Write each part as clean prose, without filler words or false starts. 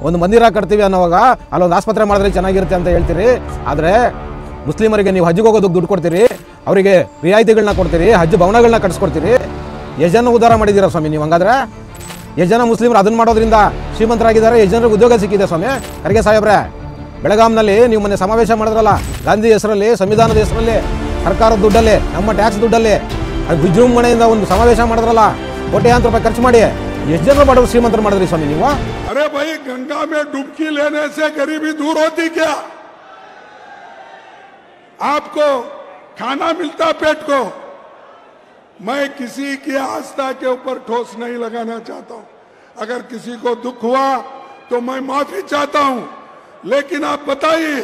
ಒಂದು ಮಂದಿರ ಕಟ್ತೀವಿ ಅನ್ನೋವಾಗ ಅಲ್ಲೊಂದು ಆಸ್ಪತ್ರೆ ಮಾಡಿದ್ರೆ ಚೆನ್ನಾಗಿರುತ್ತೆ ಅಂತ ಹೇಳ್ತೀರಿ. ಆದರೆ ಮುಸ್ಲಿಮರಿಗೆ ನೀವು ಹಜ್ಜಿಗೆ ಹೋಗೋದಕ್ಕೆ ದುಡ್ಡು ಕೊಡ್ತೀರಿ, ಅವರಿಗೆ ರಿಯಾಯಿತಿಗಳನ್ನ ಕೊಡ್ತೀರಿ, ಹಜ್ ಭವನಗಳನ್ನ ಕಟ್ಸ್ಕೊಡ್ತೀರಿ. ಎಷ್ಟು ಜನ ಉದ್ಧಾರ ಮಾಡಿದ್ದೀರಾ ಸ್ವಾಮಿ ನೀವು? ಹಂಗಾದ್ರೆ ಎಷ್ಟು ಜನ ಮುಸ್ಲಿಮರು ಅದನ್ನು ಮಾಡೋದ್ರಿಂದ ಶ್ರೀಮಂತರಾಗಿದ್ದಾರೆ, ಎಷ್ಟು ಜನರಿಗೆ ಉದ್ಯೋಗ ಸಿಕ್ಕಿದೆ ಸ್ವಾಮಿ? ಖರ್ಗೆ ಸಾಹೇಬ್ರೆ, ಬೆಳಗಾಂನಲ್ಲಿ ನೀವು ಮೊನ್ನೆ ಸಮಾವೇಶ ಮಾಡಿದ್ರಲ್ಲ, ಗಾಂಧಿ ಹೆಸರಲ್ಲಿ, ಸಂವಿಧಾನದ ಹೆಸರಲ್ಲಿ, ಸರ್ಕಾರದ ದುಡ್ಡಲ್ಲಿ, ನಮ್ಮ ಟ್ಯಾಕ್ಸ್ ದುಡ್ಡಲ್ಲಿ ಅದು ವಿಜೃಂಭಣೆಯಿಂದ ಒಂದು ಸಮಾವೇಶ ಮಾಡಿದ್ರಲ್ಲ, ಕೋಟ್ಯಾಂತರ ರೂಪಾಯಿ ಖರ್ಚು ಮಾಡಿ ಎಷ್ಟು ಜನ ಬಡವರು ಶ್ರೀಮಂತರು ಮಾಡಿದ್ರಿ ಸ್ವಾಮಿ ನೀವು? अरे भाई, गंगा में डुबकी लेने से गरीबी दूर होती क्या? आपको खाना मिलता पेट को। मैं किसी की आस्था के ऊपर ठोस नहीं लगाना चाहता हूं। अगर किसी को दुख हुआ तो मैं माफी चाहता हूं, लेकिन आप बताइए,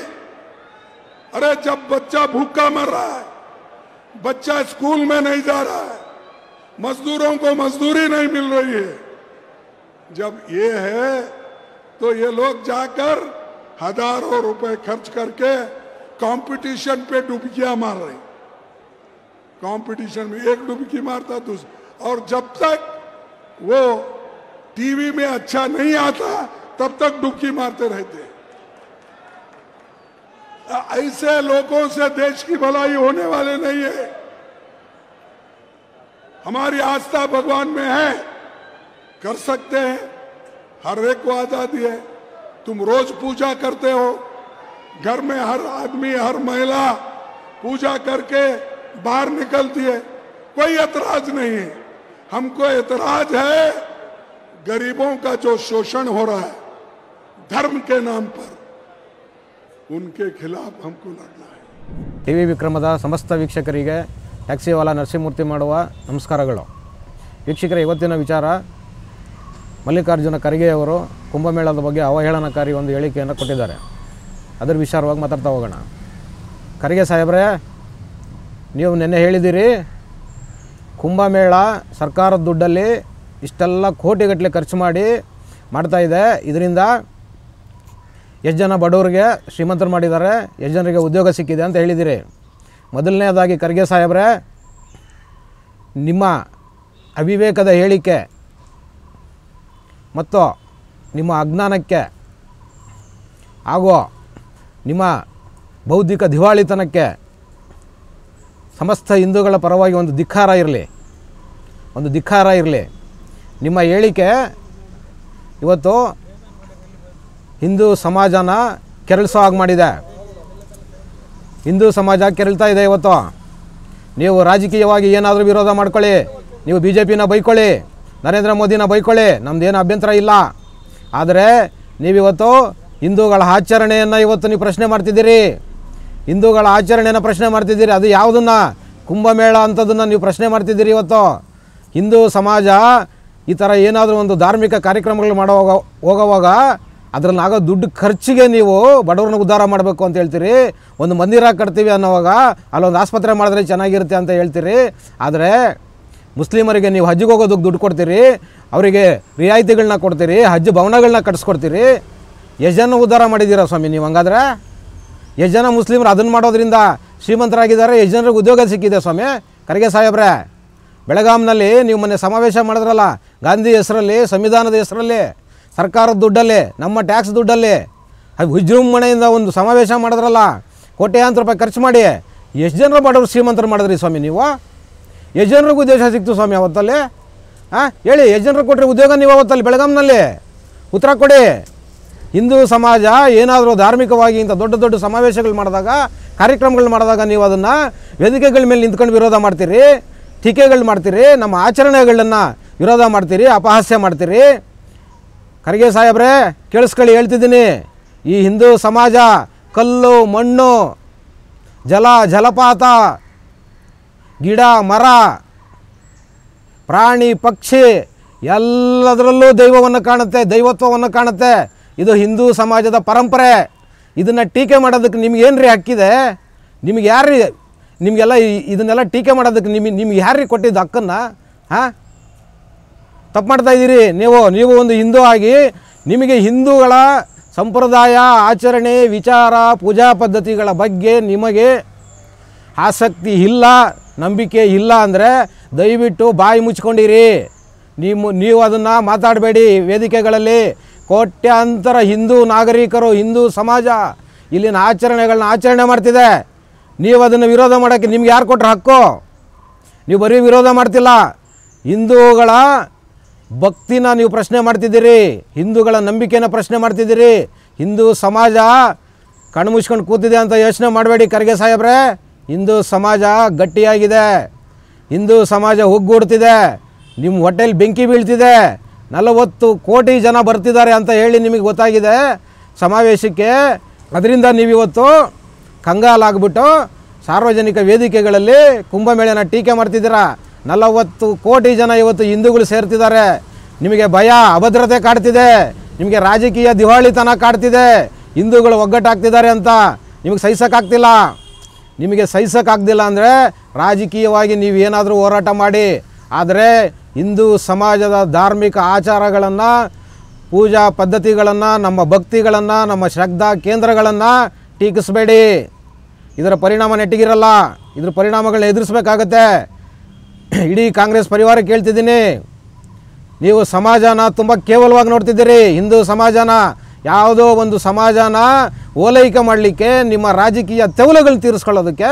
अरे जब बच्चा भूखा मर रहा है, बच्चा स्कूल में नहीं जा रहा है, मजदूरों को मजदूरी नहीं मिल रही है, जब ये है तो ये लोग जाकर हजारों रुपए खर्च करके कंपटीशन पे डुबकियां मार रहे। कंपटीशन में एक डुबकी मारता दूसरा, और जब तक वो टीवी में अच्छा नहीं आता तब तक डुबकी मारते रहते। ऐसे लोगों से देश की भलाई होने वाले नहीं है। हमारी आस्था भगवान में है, कर सकते हैं, हर एक को आजादी है। तुम रोज पूजा करते हो, घर में हर आदमी हर महिला पूजा करके बाहर निकलती है, कोई एतराज नहीं है। हमको एतराज है गरीबों का जो शोषण हो रहा है धर्म के नाम पर, उनके खिलाफ हमको लड़ना है। ಟಿವಿ ವಿಕ್ರಮದ ಸಮಸ್ತ ವೀಕ್ಷಕರಿಗೆ ಟ್ಯಾಕ್ಸಿವಾಲಾ ನರಸಿಂಹಮೂರ್ತಿ ಮಾಡುವ ನಮಸ್ಕಾರಗಳು. ವೀಕ್ಷಕರ, ಇವತ್ತಿನ ವಿಚಾರ, ಮಲ್ಲಿಕಾರ್ಜುನ ಖರ್ಗೆ ಅವರು ಕುಂಭಮೇಳದ ಬಗ್ಗೆ ಅವಹೇಳನಕಾರಿ ಒಂದು ಹೇಳಿಕೆಯನ್ನು ಕೊಟ್ಟಿದ್ದಾರೆ. ಅದರ ವಿಚಾರವಾಗಿ ಮಾತಾಡ್ತಾ ಹೋಗೋಣ. ಖರ್ಗೆ ಸಾಹೇಬ್ರೆ, ನೀವು ನಿನ್ನೆ ಹೇಳಿದ್ದೀರಿ ಕುಂಭಮೇಳ ಸರ್ಕಾರದ ದುಡ್ಡಲ್ಲಿ ಇಷ್ಟೆಲ್ಲ ಕೋಟಿಗಟ್ಟಲೆ ಖರ್ಚು ಮಾಡ್ತಾಯಿದೆ, ಇದರಿಂದ ಎಷ್ಟು ಜನ ಬಡವರಿಗೆ ಶ್ರೀಮಂತರು ಮಾಡಿದ್ದಾರೆ, ಎಷ್ಟು ಜನರಿಗೆ ಉದ್ಯೋಗ ಸಿಕ್ಕಿದೆ ಅಂತ ಹೇಳಿದ್ದೀರಿ. ಮೊದಲನೇದಾಗಿ ಖರ್ಗೆ ಸಾಹೇಬ್ರೆ, ನಿಮ್ಮ ಅವಿವೇಕದ ಹೇಳಿಕೆ ಮತ್ತು ನಿಮ್ಮ ಅಜ್ಞಾನಕ್ಕೆ ಹಾಗೂ ನಿಮ್ಮ ಬೌದ್ಧಿಕ ದಿವಾಳಿತನಕ್ಕೆ ಸಮಸ್ತ ಹಿಂದೂಗಳ ಪರವಾಗಿ ಒಂದು ಧಿಕ್ಕಾರ ಇರಲಿ. ನಿಮ್ಮ ಹೇಳಿಕೆ ಇವತ್ತು ಹಿಂದೂ ಸಮಾಜನ ಕೆರಳಿಸೋ ಹಾಗೆ ಮಾಡಿದೆ. ಹಿಂದೂ ಸಮಾಜ ಕೆರಳ್ತಾ ಇದೆ ಇವತ್ತು. ನೀವು ರಾಜಕೀಯವಾಗಿ ಏನಾದರೂ ವಿರೋಧ ಮಾಡ್ಕೊಳ್ಳಿ, ನೀವು BJPನ ಬೈಕೊಳ್ಳಿ, ನರೇಂದ್ರ ಮೋದಿನ ಬೈಕೊಳ್ಳಿ, ನಮ್ಮದೇನು ಅಭ್ಯಂತರ ಇಲ್ಲ. ಆದರೆ ನೀವಿವತ್ತು ಹಿಂದೂಗಳ ಆಚರಣೆಯನ್ನು ಇವತ್ತು ನೀವು ಪ್ರಶ್ನೆ ಮಾಡ್ತಿದ್ದೀರಿ. ಹಿಂದೂಗಳ ಆಚರಣೆಯನ್ನು ಪ್ರಶ್ನೆ ಮಾಡ್ತಿದ್ದೀರಿ. ಅದು ಯಾವುದನ್ನು? ಕುಂಭಮೇಳ ಅಂಥದ್ದನ್ನು ನೀವು ಪ್ರಶ್ನೆ ಮಾಡ್ತಿದ್ದೀರಿ. ಇವತ್ತು ಹಿಂದೂ ಸಮಾಜ ಈ ಥರ ಏನಾದರೂ ಒಂದು ಧಾರ್ಮಿಕ ಕಾರ್ಯಕ್ರಮಗಳು ಹೋಗೋವಾಗ ಅದರಲ್ಲಿ ಆಗೋ ದುಡ್ಡು ಖರ್ಚಿಗೆ ನೀವು ಬಡವ್ರನ್ನ ಉದ್ಧಾರ ಮಾಡಬೇಕು ಅಂತ ಹೇಳ್ತೀರಿ. ಒಂದು ಮಂದಿರ ಕಟ್ತೀವಿ ಅನ್ನೋವಾಗ ಅಲ್ಲೊಂದು ಆಸ್ಪತ್ರೆ ಮಾಡಿದ್ರೆ ಚೆನ್ನಾಗಿರುತ್ತೆ ಅಂತ ಹೇಳ್ತೀರಿ. ಆದರೆ ಮುಸ್ಲಿಮರಿಗೆ ನೀವು ಹಜ್ಜಿಗೆ ಹೋಗೋದಕ್ಕೆ ದುಡ್ಡು ಕೊಡ್ತೀರಿ, ಅವರಿಗೆ ರಿಯಾಯಿತಿಗಳನ್ನ ಕೊಡ್ತೀರಿ, ಹಜ್ ಭವನಗಳನ್ನ ಕಟ್ಸ್ಕೊಡ್ತೀರಿ. ಎಷ್ಟು ಜನ ಉದ್ಧಾರ ಮಾಡಿದ್ದೀರಾ ಸ್ವಾಮಿ ನೀವು? ಹಂಗಾದ್ರೆ ಎಷ್ಟು ಜನ ಮುಸ್ಲಿಮರು ಅದನ್ನು ಮಾಡೋದ್ರಿಂದ ಶ್ರೀಮಂತರಾಗಿದ್ದಾರೆ, ಎಷ್ಟು ಜನರಿಗೆ ಉದ್ಯೋಗ ಸಿಕ್ಕಿದೆ ಸ್ವಾಮಿ? ಖರ್ಗೆ ಸಾಹೇಬ್ರೆ, ಬೆಳಗಾಂನಲ್ಲಿ ನೀವು ಮೊನ್ನೆ ಸಮಾವೇಶ ಮಾಡಿದ್ರಲ್ಲ, ಗಾಂಧಿ ಹೆಸರಲ್ಲಿ, ಸಂವಿಧಾನದ ಹೆಸರಲ್ಲಿ, ಸರ್ಕಾರದ ದುಡ್ಡಲ್ಲಿ, ನಮ್ಮ ಟ್ಯಾಕ್ಸ್ ದುಡ್ಡಲ್ಲಿ ವಿಜೃಂಭಣೆಯಿಂದ ಒಂದು ಸಮಾವೇಶ ಮಾಡಿದ್ರಲ್ಲ, ಕೋಟ್ಯಾಂತರ ರೂಪಾಯಿ ಖರ್ಚು ಮಾಡಿ ಎಷ್ಟು ಜನರು ಬಡವರು ಶ್ರೀಮಂತರು ಮಾಡಿದ್ರಿ ಸ್ವಾಮಿ ನೀವು? ಎಷ್ಟು ಜನರಿಗೆ ಉದ್ಯೋಗ ಸಿಕ್ತು ಸ್ವಾಮಿ ಅವತ್ತಲ್ಲಿ? ಹೇಳಿ, ಎಷ್ಟು ಜನರಿಗೆ ಕೊಟ್ಟರೆ ಉದ್ಯೋಗ ನೀವು ಅವತ್ತಲ್ಲಿ ಬೆಳಗಾಂನಲ್ಲಿ? ಉತ್ತರ ಕೊಡಿ. ಹಿಂದೂ ಸಮಾಜ ಏನಾದರೂ ಧಾರ್ಮಿಕವಾಗಿ ಇಂಥ ದೊಡ್ಡ ದೊಡ್ಡ ಸಮಾವೇಶಗಳು ಮಾಡಿದಾಗ, ಕಾರ್ಯಕ್ರಮಗಳು ಮಾಡಿದಾಗ ನೀವು ಅದನ್ನು ವೇದಿಕೆಗಳ ಮೇಲೆ ನಿಂತ್ಕೊಂಡು ವಿರೋಧ ಮಾಡ್ತೀರಿ, ಟೀಕೆಗಳು ಮಾಡ್ತೀರಿ, ನಮ್ಮ ಆಚರಣೆಗಳನ್ನು ವಿರೋಧ ಮಾಡ್ತೀರಿ, ಅಪಹಾಸ್ಯ ಮಾಡ್ತೀರಿ. ಖರ್ಗೆ ಸಾಹೇಬ್ರೆ, ಕೇಳಿಸ್ಕೊಳ್ಳಿ, ಹೇಳ್ತಿದ್ದೀನಿ. ಈ ಹಿಂದೂ ಸಮಾಜ ಕಲ್ಲು, ಮಣ್ಣು, ಜಲಪಾತ, ಗಿಡ, ಮರ, ಪ್ರಾಣಿ, ಪಕ್ಷಿ ಎಲ್ಲದರಲ್ಲೂ ದೈವವನ್ನು ಕಾಣುತ್ತೆ, ದೈವತ್ವವನ್ನು ಕಾಣುತ್ತೆ. ಇದು ಹಿಂದೂ ಸಮಾಜದ ಪರಂಪರೆ. ಇದನ್ನು ಟೀಕೆ ಮಾಡೋದಕ್ಕೆ ನಿಮಗೇನು ರೀ ಹಕ್ಕಿದೆ? ನಿಮಗೆ ಯಾರು ನಿಮಗೆಲ್ಲ ಇದನ್ನೆಲ್ಲ ಟೀಕೆ ಮಾಡೋದಕ್ಕೆ ನಿಮ್ಗೆ ಯಾರು ಕೊಟ್ಟಿದ್ದು ಹಕ್ಕನ್ನು? ತಪ್ಪು ಮಾಡ್ತಾಯಿದ್ದೀರಿ ನೀವು ಒಂದು ಹಿಂದೂ ಆಗಿ ನಿಮಗೆ ಹಿಂದೂಗಳ ಸಂಪ್ರದಾಯ, ಆಚರಣೆ, ವಿಚಾರ, ಪೂಜಾ ಪದ್ಧತಿಗಳ ಬಗ್ಗೆ ನಿಮಗೆ ಆಸಕ್ತಿ ಇಲ್ಲ, ನಂಬಿಕೆ ಇಲ್ಲ ಅಂದರೆ ದಯವಿಟ್ಟು ಬಾಯಿ ಮುಚ್ಕೊಂಡಿರಿ. ನೀವು ಅದನ್ನು ಮಾತಾಡಬೇಡಿ ವೇದಿಕೆಗಳಲ್ಲಿ. ಕೋಟ್ಯಾಂತರ ಹಿಂದೂ ನಾಗರಿಕರು, ಹಿಂದೂ ಸಮಾಜ ಇಲ್ಲಿನ ಆಚರಣೆಗಳನ್ನ ಆಚರಣೆ ಮಾಡ್ತಿದೆ. ನೀವು ಅದನ್ನು ವಿರೋಧ ಮಾಡೋಕ್ಕೆ ನಿಮ್ಗೆ ಯಾರು ಕೊಟ್ಟರೆ ಹಕ್ಕು? ನೀವು ಬರೀ ವಿರೋಧ ಮಾಡ್ತಿಲ್ಲ, ಹಿಂದೂಗಳ ಭಕ್ತಿನ ನೀವು ಪ್ರಶ್ನೆ ಮಾಡ್ತಿದ್ದೀರಿ, ಹಿಂದೂಗಳ ನಂಬಿಕೆನ ಪ್ರಶ್ನೆ ಮಾಡ್ತಿದ್ದೀರಿ. ಹಿಂದೂ ಸಮಾಜ ಕಣ್ಮುಚ್ಕೊಂಡು ಕೂತಿದೆ ಅಂತ ಯೋಚನೆ ಮಾಡಬೇಡಿ ಖರ್ಗೆ ಸಾಹೇಬ್ರೆ. ಹಿಂದೂ ಸಮಾಜ ಗಟ್ಟಿಯಾಗಿದೆ, ಹಿಂದೂ ಸಮಾಜ ಒಗ್ಗೂಡ್ತಿದೆ, ನಿಮ್ಮ ಹೊಟ್ಟೆಲಿ ಬೆಂಕಿ ಬೀಳ್ತಿದೆ. 40 ಕೋಟಿ ಜನ ಬರ್ತಿದ್ದಾರೆ ಅಂತ ಹೇಳಿ ನಿಮಗೆ ಗೊತ್ತಾಗಿದೆ ಸಮಾವೇಶಕ್ಕೆ. ಅದರಿಂದ ನೀವಿವತ್ತು ಕಂಗಾಲಾಗ್ಬಿಟ್ಟು ಸಾರ್ವಜನಿಕ ವೇದಿಕೆಗಳಲ್ಲಿ ಕುಂಭಮೇಳನ ಟೀಕೆ ಮಾಡ್ತಿದ್ದೀರಾ. 40 ಕೋಟಿ ಜನ ಇವತ್ತು ಹಿಂದೂಗಳು ಸೇರ್ತಿದ್ದಾರೆ. ನಿಮಗೆ ಭಯ, ಅಭದ್ರತೆ ಕಾಡ್ತಿದೆ, ನಿಮಗೆ ರಾಜಕೀಯ ದಿವಾಳಿತನ ಕಾಡ್ತಿದೆ, ಹಿಂದೂಗಳು ಒಗ್ಗಟ್ಟಾಗ್ತಿದ್ದಾರೆ ಅಂತ ನಿಮಗೆ ಸಹಿಸೋಕ್ಕಾಗ್ತಿಲ್ಲ. ನಿಮಗೆ ಸಹಿಸೋಕ್ಕಾಗ್ತಿಲ್ಲ ಅಂದರೆ ರಾಜಕೀಯವಾಗಿ ನೀವು ಏನಾದರೂ ಹೋರಾಟ ಮಾಡಿ. ಆದರೆ ಹಿಂದೂ ಸಮಾಜದ ಧಾರ್ಮಿಕ ಆಚಾರಗಳನ್ನು, ಪೂಜಾ ಪದ್ಧತಿಗಳನ್ನು, ನಮ್ಮ ಭಕ್ತಿಗಳನ್ನು, ನಮ್ಮ ಶ್ರದ್ಧಾ ಕೇಂದ್ರಗಳನ್ನು ಟೀಕಿಸಬೇಡಿ. ಇದರ ಪರಿಣಾಮ ನೆಟ್ಟಿಗಿರಲ್ಲ, ಇದ್ರ ಪರಿಣಾಮಗಳನ್ನ ಎದುರಿಸಬೇಕಾಗತ್ತೆ. ಇಡೀ ಕಾಂಗ್ರೆಸ್ ಪರಿವಾರಕ್ಕೆ ಹೇಳ್ತಿದ್ದೀನಿ, ನೀವು ಸಮಾಜನ ತುಂಬ ಕೇವಲವಾಗಿ ನೋಡ್ತಿದ್ದೀರಿ. ಹಿಂದೂ ಸಮಾಜನ, ಯಾವುದೋ ಒಂದು ಸಮಾಜನ ಓಲೈಕೆ ಮಾಡಲಿಕ್ಕೆ, ನಿಮ್ಮ ರಾಜಕೀಯ ತೆವಲುಗಳು ತೀರಿಸ್ಕೊಳ್ಳೋದಕ್ಕೆ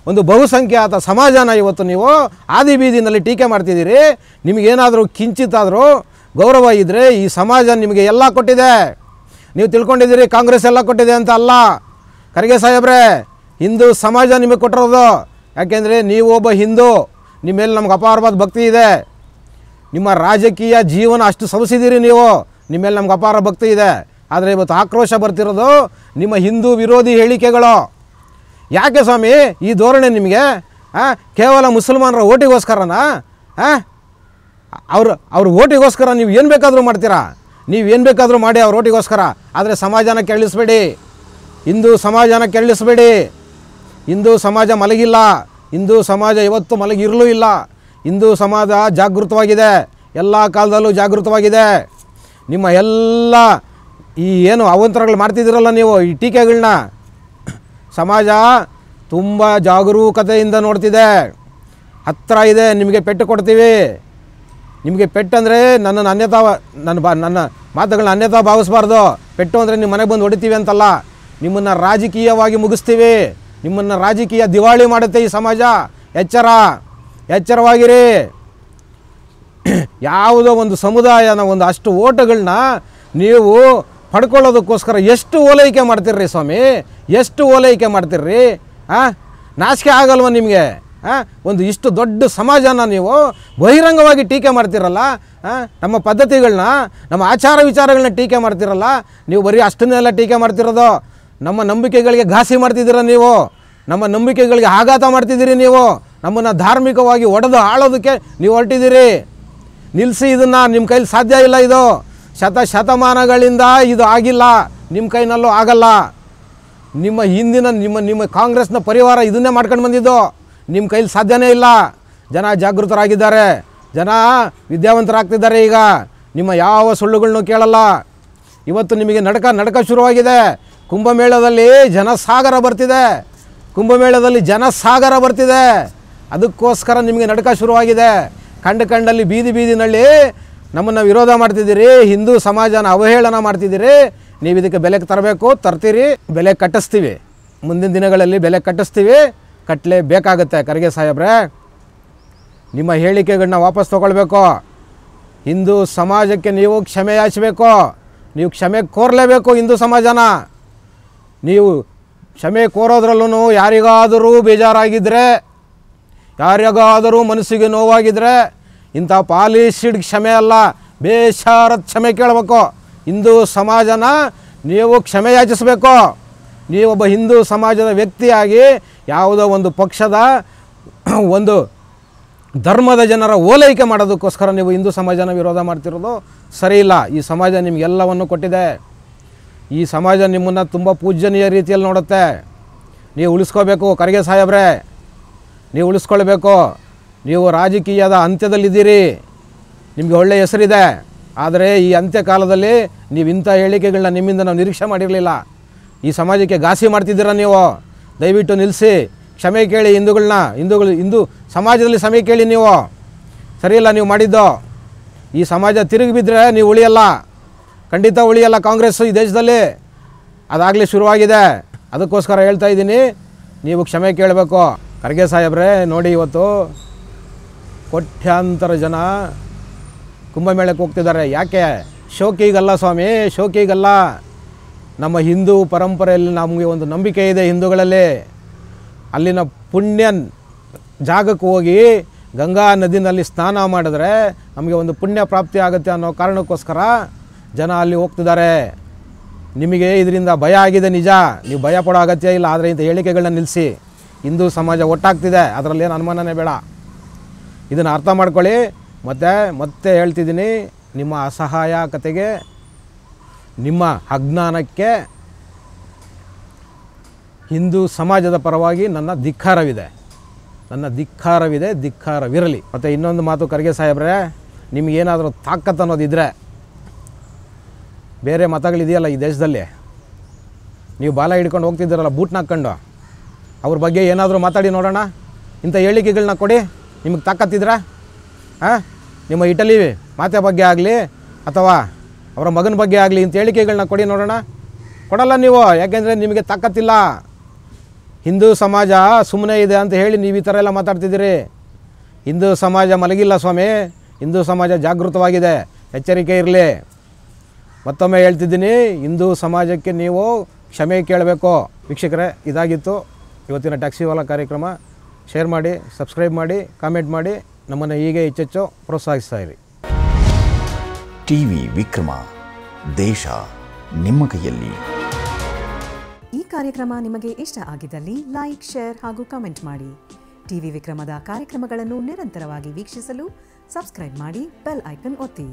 ಒಂದು ಬಹುಸಂಖ್ಯಾತ ಸಮಾಜನ ಇವತ್ತು ನೀವು ಆದಿ ಬೀದಿನಲ್ಲಿ ಟೀಕೆ ಮಾಡ್ತಿದ್ದೀರಿ. ನಿಮಗೇನಾದರೂ ಕಿಂಚಿತ್ತಾದರೂ ಗೌರವ ಇದ್ದರೆ ಈ ಸಮಾಜ ನಿಮಗೆ ಎಲ್ಲ ಕೊಟ್ಟಿದೆ. ನೀವು ತಿಳ್ಕೊಂಡಿದ್ದೀರಿ ಕಾಂಗ್ರೆಸ್ ಎಲ್ಲ ಕೊಟ್ಟಿದೆ ಅಂತ. ಅಲ್ಲ ಖರ್ಗೆ ಸಾಹೇಬ್ರೆ, ಹಿಂದೂ ಸಮಾಜ ನಿಮಗೆ ಕೊಟ್ಟಿರೋದು. ಯಾಕೆಂದರೆ ನೀವು ಒಬ್ಬ ಹಿಂದೂ, ನಿಮ್ಮ ಮೇಲೆ ನಮ್ಗೆ ಅಪಾರವಾದ ಭಕ್ತಿ ಇದೆ. ನಿಮ್ಮ ರಾಜಕೀಯ ಜೀವನ ಅಷ್ಟು ಸವಸಿದ್ದೀರಿ ನೀವು, ನಿಮ್ಮ ಮೇಲೆ ನಮ್ಗೆ ಅಪಾರ ಭಕ್ತಿ ಇದೆ. ಆದರೆ ಇವತ್ತು ಆಕ್ರೋಶ ಬರ್ತಿರೋದು ನಿಮ್ಮ ಹಿಂದೂ ವಿರೋಧಿ ಹೇಳಿಕೆಗಳು. ಯಾಕೆ ಸ್ವಾಮಿ ಈ ಧೋರಣೆ ನಿಮಗೆ? ಕೇವಲ ಮುಸಲ್ಮಾನರ ಓಟಿಗೋಸ್ಕರನಾ? ಅವ್ರ ಓಟಿಗೋಸ್ಕರ ನೀವು ಏನು ಬೇಕಾದರೂ ಮಾಡ್ತೀರಾ, ನೀವು ಏನು ಬೇಕಾದರೂ ಮಾಡಿ ಅವ್ರ ಓಟಿಗೋಸ್ಕರ. ಆದರೆ ಸಮಾಜನ ಕೆರಳಿಸ್ಬೇಡಿ, ಹಿಂದೂ ಸಮಾಜನ ಕೆರಳಿಸ್ಬೇಡಿ. ಹಿಂದೂ ಸಮಾಜ ಮಲಗಿಲ್ಲ, ಹಿಂದೂ ಸಮಾಜ ಇವತ್ತು ಮಲಗಿರಲೂ ಇಲ್ಲ. ಹಿಂದೂ ಸಮಾಜ ಜಾಗೃತವಾಗಿದೆ, ಎಲ್ಲ ಕಾಲದಲ್ಲೂ ಜಾಗೃತವಾಗಿದೆ. ನಿಮ್ಮ ಎಲ್ಲ ಈ ಏನು ಅವಾಂತರಗಳು ಮಾಡ್ತಿದ್ದೀರಲ್ಲ ನೀವು, ಈ ಟೀಕೆಗಳನ್ನ ಸಮಾಜ ತುಂಬ ಜಾಗರೂಕತೆಯಿಂದ ನೋಡ್ತಿದೆ. ಹತ್ತಿರ ಇದೆ, ನಿಮಗೆ ಪೆಟ್ಟು ಕೊಡ್ತೀವಿ. ನಿಮಗೆ ಪೆಟ್ಟಂದರೆ ನನ್ನ ಮಾತುಗಳನ್ನ ಅನ್ಯತಾ ಭಾವಿಸಬಾರ್ದು. ಪೆಟ್ಟು ಅಂದರೆ ನಿಮ್ಮ ಮನೆಗೆ ಬಂದು ಹೊಡಿತೀವಿ ಅಂತಲ್ಲ, ನಿಮ್ಮನ್ನು ರಾಜಕೀಯವಾಗಿ ಮುಗಿಸ್ತೀವಿ, ನಿಮ್ಮನ್ನು ರಾಜಕೀಯ ದಿವಾಳಿ ಮಾಡುತ್ತೆ ಈ ಸಮಾಜ. ಎಚ್ಚರವಾಗಿರಿ. ಯಾವುದೋ ಒಂದು ಸಮುದಾಯನ ಒಂದು ಅಷ್ಟು ಓಟುಗಳನ್ನ ನೀವು ಪಡ್ಕೊಳ್ಳೋದಕ್ಕೋಸ್ಕರ ಎಷ್ಟು ಓಲೈಕೆ ಮಾಡ್ತಿರ್ರಿ ಸ್ವಾಮಿ, ಎಷ್ಟು ಓಲೈಕೆ ಮಾಡ್ತಿರ್ರಿ? ನಾಚಿಕೆ ಆಗಲ್ವ ನಿಮಗೆ? ಒಂದು ಇಷ್ಟು ದೊಡ್ಡ ಸಮಾಜನ ನೀವು ಬಹಿರಂಗವಾಗಿ ಟೀಕೆ ಮಾಡ್ತಿರಲ್ಲ, ನಮ್ಮ ಪದ್ಧತಿಗಳನ್ನ, ನಮ್ಮ ಆಚಾರ ವಿಚಾರಗಳನ್ನ ಟೀಕೆ ಮಾಡ್ತಿರಲ್ಲ. ನೀವು ಬರೀ ಅಷ್ಟನ್ನೆಲ್ಲ ಟೀಕೆ ಮಾಡ್ತಿರೋದು. ನಮ್ಮ ನಂಬಿಕೆಗಳಿಗೆ ಘಾಸಿ ಮಾಡ್ತಿದ್ದೀರ ನೀವು, ನಮ್ಮ ನಂಬಿಕೆಗಳಿಗೆ ಆಘಾತ ಮಾಡ್ತಿದ್ದೀರಿ ನೀವು, ನಮ್ಮನ್ನು ಧಾರ್ಮಿಕವಾಗಿ ಒಡೆದು ಆಳೋದಕ್ಕೆ ನೀವು ಹೊರಟಿದ್ದೀರಿ. ನಿಲ್ಲಿಸಿ ಇದನ್ನು, ನಿಮ್ಮ ಕೈಲಿ ಸಾಧ್ಯ ಇಲ್ಲ. ಇದು ಶತಮಾನಗಳಿಂದ ಇದು ಆಗಿಲ್ಲ, ನಿಮ್ಮ ಕೈನಲ್ಲೂ ಆಗಲ್ಲ. ನಿಮ್ಮ ಹಿಂದಿನ ನಿಮ್ಮ ಕಾಂಗ್ರೆಸ್ನ ಪರಿವಾರ ಇದನ್ನೇ ಮಾಡ್ಕೊಂಡು ಬಂದಿದ್ದು. ನಿಮ್ಮ ಕೈಲಿ ಸಾಧ್ಯನೇ ಇಲ್ಲ. ಜನ ಜಾಗೃತರಾಗಿದ್ದಾರೆ, ಜನ ವಿದ್ಯಾವಂತರಾಗ್ತಿದ್ದಾರೆ. ಈಗ ನಿಮ್ಮ ಯಾವ ಸುಳ್ಳುಗಳನ್ನೂ ಕೇಳಲ್ಲ. ಇವತ್ತು ನಿಮಗೆ ನಡಕ ಶುರುವಾಗಿದೆ. ಕುಂಭಮೇಳದಲ್ಲಿ ಜನಸಾಗರ ಬರ್ತಿದೆ, ಕುಂಭಮೇಳದಲ್ಲಿ ಜನಸಾಗರ ಬರ್ತಿದೆ. ಅದಕ್ಕೋಸ್ಕರ ನಿಮಗೆ ನಡಕ ಶುರುವಾಗಿದೆ. ಕಂಡಲ್ಲಿ ಬೀದಿನಲ್ಲಿ ನಮ್ಮನ್ನು ವಿರೋಧ ಮಾಡ್ತಿದ್ದೀರಿ, ಹಿಂದೂ ಸಮಾಜನ ಅವಹೇಳನ ಮಾಡ್ತಿದ್ದೀರಿ. ನೀವು ಇದಕ್ಕೆ ಬೆಲೆ ತರ್ತೀರಿ, ಬೆಲೆ ಕಟ್ಟಿಸ್ತೀವಿ. ಮುಂದಿನ ದಿನಗಳಲ್ಲಿ ಬೆಲೆ ಕಟ್ಟಲೇಬೇಕಾಗತ್ತೆ. ಖರ್ಗೆ ಸಾಹೇಬ್ರೆ, ನಿಮ್ಮ ಹೇಳಿಕೆಗಳನ್ನ ವಾಪಸ್ ತೊಗೊಳ್ಬೇಕು. ಹಿಂದೂ ಸಮಾಜಕ್ಕೆ ನೀವು ಕ್ಷಮೆ ಯಾಚಬೇಕು, ನೀವು ಕ್ಷಮೆ ಕೋರಲೇಬೇಕು. ಹಿಂದೂ ಸಮಾಜನ ನೀವು ಕ್ಷಮೆ ಕೋರೋದ್ರಲ್ಲೂ ಯಾರಿಗಾದರೂ ಬೇಜಾರಾಗಿದ್ದರೆ, ಯಾರಿಗಾದರೂ ಮನಸ್ಸಿಗೆ ನೋವಾಗಿದ್ದರೆ ಇಂಥ ಪಾಲಿಶಿಡ್ ಕ್ಷಮೆ ಅಲ್ಲ, ಬೇಷರತ್ ಕ್ಷಮೆ ಕೇಳಬೇಕು. ಹಿಂದೂ ಸಮಾಜನ ನೀವು ಕ್ಷಮೆ ಯಾಚಿಸಬೇಕು. ನೀವೊಬ್ಬ ಹಿಂದೂ ಸಮಾಜದ ವ್ಯಕ್ತಿಯಾಗಿ ಯಾವುದೋ ಒಂದು ಪಕ್ಷದ ಒಂದು ಧರ್ಮದ ಜನರ ಓಲೈಕೆ ಮಾಡೋದಕ್ಕೋಸ್ಕರ ನೀವು ಹಿಂದೂ ಸಮಾಜನ ವಿರೋಧ ಮಾಡ್ತಿರೋದು ಸರಿ ಇಲ್ಲ. ಈ ಸಮಾಜ ನಿಮಗೆಲ್ಲವನ್ನು ಕೊಟ್ಟಿದೆ. ಈ ಸಮಾಜ ನಿಮ್ಮನ್ನು ತುಂಬ ಪೂಜ್ಯನೀಯ ರೀತಿಯಲ್ಲಿ ನೋಡುತ್ತೆ. ನೀವು ಉಳಿಸ್ಕೋಬೇಕು ಖರ್ಗೆ ಸಾಹೇಬ್ರೆ, ನೀವು ಉಳಿಸ್ಕೊಳ್ಬೇಕು. ನೀವು ರಾಜಕೀಯದ ಅಂತ್ಯದಲ್ಲಿದ್ದೀರಿ, ನಿಮಗೆ ಒಳ್ಳೆಯ ಹೆಸರಿದೆ. ಆದರೆ ಈ ಅಂತ್ಯಕಾಲದಲ್ಲಿ ನೀವು ಇಂಥ ಹೇಳಿಕೆಗಳನ್ನ ನಿಮ್ಮಿಂದ ನಾವು ನಿರೀಕ್ಷೆ ಮಾಡಿರಲಿಲ್ಲ. ಈ ಸಮಾಜಕ್ಕೆ ಘಾಸಿ ಮಾಡ್ತಿದ್ದೀರ ನೀವು. ದಯವಿಟ್ಟು ನಿಲ್ಲಿಸಿ, ಕ್ಷಮೆ ಕೇಳಿ ಹಿಂದೂ ಸಮಾಜದಲ್ಲಿ ಕ್ಷಮೆ ಕೇಳಿ. ನೀವು ಸರಿಯಿಲ್ಲ ನೀವು ಮಾಡಿದ್ದು. ಈ ಸಮಾಜ ತಿರುಗಿ ಬಿದ್ದರೆ ನೀವು ಉಳಿಯಲ್ಲ. ಖಂಡಿತ ಉಳಿಯಲ್ಲ ಕಾಂಗ್ರೆಸ್ ಈ ದೇಶದಲ್ಲಿ. ಅದಾಗಲೇ ಶುರುವಾಗಿದೆ. ಅದಕ್ಕೋಸ್ಕರ ಹೇಳ್ತಾ ಇದ್ದೀನಿ, ನೀವು ಕ್ಷಮೆ ಕೇಳಬೇಕು. ಖರ್ಗೆ ಸಾಹೇಬ್ರೆ ನೋಡಿ, ಇವತ್ತು ಕೋಟ್ಯಾಂತರ ಜನ ಕುಂಭಮೇಳಕ್ಕೆ ಹೋಗ್ತಿದ್ದಾರೆ. ಯಾಕೆ? ಶೋಕಿಗಲ್ಲ ಸ್ವಾಮಿ, ಶೋಕಿಗಲ್ಲ. ನಮ್ಮ ಹಿಂದೂ ಪರಂಪರೆಯಲ್ಲಿ ನಮಗೆ ಒಂದು ನಂಬಿಕೆ ಇದೆ ಹಿಂದೂಗಳಲ್ಲಿ. ಅಲ್ಲಿನ ಪುಣ್ಯ ಜಾಗಕ್ಕೆ ಹೋಗಿ ಗಂಗಾ ನದಿನಲ್ಲಿ ಸ್ನಾನ ಮಾಡಿದ್ರೆ ನಮಗೆ ಒಂದು ಪುಣ್ಯ ಪ್ರಾಪ್ತಿ ಆಗುತ್ತೆ ಅನ್ನೋ ಕಾರಣಕ್ಕೋಸ್ಕರ ಜನ ಅಲ್ಲಿ ಹೋಗ್ತಿದ್ದಾರೆ. ನಿಮಗೆ ಇದರಿಂದ ಭಯ ಆಗಿದೆ ನಿಜ, ನೀವು ಭಯ ಪಡೋ ಅಗತ್ಯ ಇಲ್ಲ. ಆದರೆ ಇಂಥ ಹೇಳಿಕೆಗಳನ್ನ ನಿಲ್ಲಿಸಿ. ಹಿಂದೂ ಸಮಾಜ ಒಟ್ಟಾಗ್ತಿದೆ, ಅದರಲ್ಲೇನು ಅನುಮಾನನೇ ಬೇಡ. ಇದನ್ನು ಅರ್ಥ ಮಾಡ್ಕೊಳ್ಳಿ. ಮತ್ತೆ ಹೇಳ್ತಿದ್ದೀನಿ, ನಿಮ್ಮ ಅಸಹಾಯಕತೆಗೆ, ನಿಮ್ಮ ಅಜ್ಞಾನಕ್ಕೆ ಹಿಂದೂ ಸಮಾಜದ ಪರವಾಗಿ ನನ್ನ ಧಿಕ್ಕಾರವಿದೆ, ಧಿಕ್ಕಾರವಿರಲಿ. ಮತ್ತು ಇನ್ನೊಂದು ಮಾತು ಖರ್ಗೆ ಸಾಹೇಬ್ರೆ, ನಿಮಗೇನಾದರೂ ತಾಕತ್ತು ಅನ್ನೋದಿದ್ದರೆ, ಬೇರೆ ಮತಗಳಿದೆಯಲ್ಲ ಈ ದೇಶದಲ್ಲಿ, ನೀವು ಬಾಲ ಹಿಡ್ಕೊಂಡು ಹೋಗ್ತಿದ್ದೀರಲ್ಲ ಬೂಟ್ನ ಹಾಕ್ಕೊಂಡು, ಅವ್ರ ಬಗ್ಗೆ ಏನಾದರೂ ಮಾತಾಡಿ ನೋಡೋಣ. ಇಂಥ ಹೇಳಿಕೆಗಳನ್ನ ಕೊಡಿ ನಿಮಗೆ ತಾಕತ್ತಿದ್ರೆ. ನಿಮ್ಮ ಇಟಲಿ ಮಾತೆ ಬಗ್ಗೆ ಆಗಲಿ ಅಥವಾ ಅವರ ಮಗನ ಬಗ್ಗೆ ಆಗಲಿ ಇಂಥ ಹೇಳಿಕೆಗಳನ್ನ ಕೊಡಿ ನೋಡೋಣ. ಕೊಡಲ್ಲ ನೀವು, ಯಾಕೆಂದರೆ ನಿಮಗೆ ತಾಕತ್ತಿಲ್ಲ. ಹಿಂದೂ ಸಮಾಜ ಸುಮ್ಮನೆ ಇದೆ ಅಂತ ಹೇಳಿ ನೀವು ಈ ಥರ ಎಲ್ಲ ಮಾತಾಡ್ತಿದ್ದೀರಿ. ಹಿಂದೂ ಸಮಾಜ ಮಲಗಿಲ್ಲ ಸ್ವಾಮಿ, ಹಿಂದೂ ಸಮಾಜ ಜಾಗೃತವಾಗಿದೆ. ಎಚ್ಚರಿಕೆ ಇರಲಿ. ಮತ್ತೊಮ್ಮೆ ಹೇಳ್ತಿದ್ದೀನಿ, ಹಿಂದೂ ಸಮಾಜಕ್ಕೆ ನೀವು ಕ್ಷಮೆ ಕೇಳಬೇಕು. ವೀಕ್ಷಕರೇ, ಇದಾಗಿತ್ತು ಇವತ್ತಿನ ಟ್ಯಾಕ್ಸಿವಾಲಾ ಕಾರ್ಯಕ್ರಮ. ಶೇರ್ ಮಾಡಿ, ಸಬ್ಸ್ಕ್ರೈಬ್ ಮಾಡಿ, ಕಾಮೆಂಟ್ ಮಾಡಿ. ನಮ್ಮನ್ನು ಹೀಗೆ ಹೆಚ್ಚೆಚ್ಚು ಪ್ರೋತ್ಸಾಹಿಸ್ತಾ ಇರಿ. ಟಿವಿ ವಿಕ್ರಮ, ದೇಶ ನಿಮ್ಮ ಕೈಯಲ್ಲಿ. ಈ ಕಾರ್ಯಕ್ರಮ ನಿಮಗೆ ಇಷ್ಟ ಆಗಿದ್ದಲ್ಲಿ ಲೈಕ್, ಶೇರ್ ಹಾಗೂ ಕಮೆಂಟ್ ಮಾಡಿ. ಟಿವಿ ವಿಕ್ರಮದ ಕಾರ್ಯಕ್ರಮಗಳನ್ನು ನಿರಂತರವಾಗಿ ವೀಕ್ಷಿಸಲು ಸಬ್ಸ್ಕ್ರೈಬ್ ಮಾಡಿ, ಬೆಲ್ ಐಕನ್ ಒತ್ತಿ.